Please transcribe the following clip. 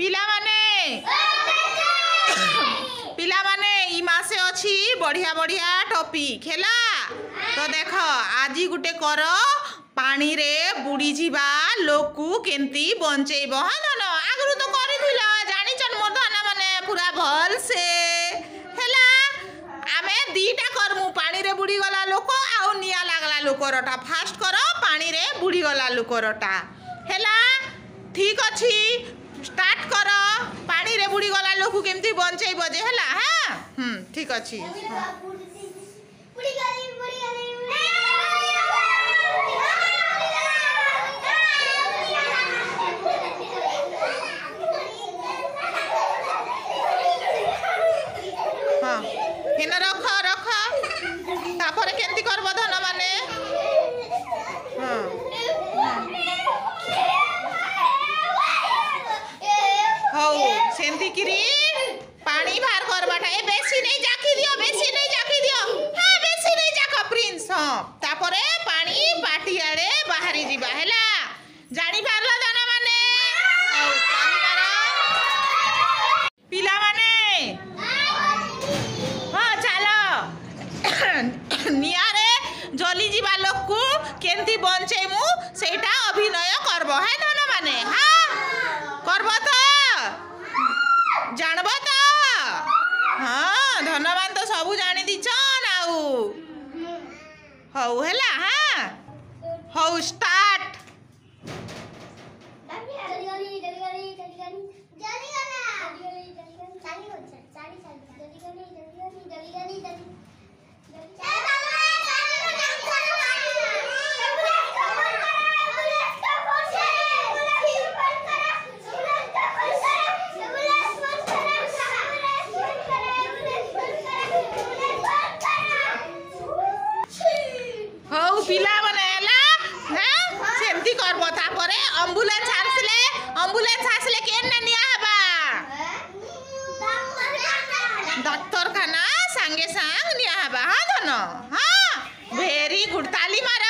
पिला माने पिला माने ई मासे अछि बढ़िया बढ़िया टॉपिक हैला। तो देख आज गुटे कर पानी रे बुड़ी जीवा लोक को केंती बंचेब। हाँ धन आगु तो कर जानिचन मोर धन माने पूरा भल से हैला। आमे दीटा करमु पानी रे बुड़ी गला लोक आउ निया लागला लोकरटा। फास्ट कर पानी रे बुड़ी गला लोकरटा हैला। ठीक अछि स्टार्ट कर पानी रे बुड़ी गला लोक केमती बंचेब जे हैला। हाँ ठीक अछि। हाँ हेन रख रख तापर केमती करब धन माने। हाँ हौ सेमती किरी पानी बाहर करबाटा। ए बेसी नहीं जाकी दियो, बेसी नहीं जाकी दियो। हाँ बेसी नहीं जाक प्रिंस। हाँ तापरे पानी बाटी आड़े बाहरी जीवा हैला। जानी पारला दाना माने हौ पानी मारा पिला माने। हाँ चलो निया रे जली जीवा लोक को केंती बंचेमु सेटा अभिनय करबो है धन माने। हाँ करबो तो जानबो तो। हाँ धन्यवाद तो सबू जानी दीछन आउ हौ हैला। हाँ हौ स्टार्ट। हौ पिला बनेला। हाँ सेमती करबो तापरे एम्बुलेंस आसले केन निया हबा डाक्तरखाना संगे संग निया हबा। हाँ धन हाँ भेरी गुड ताली मार।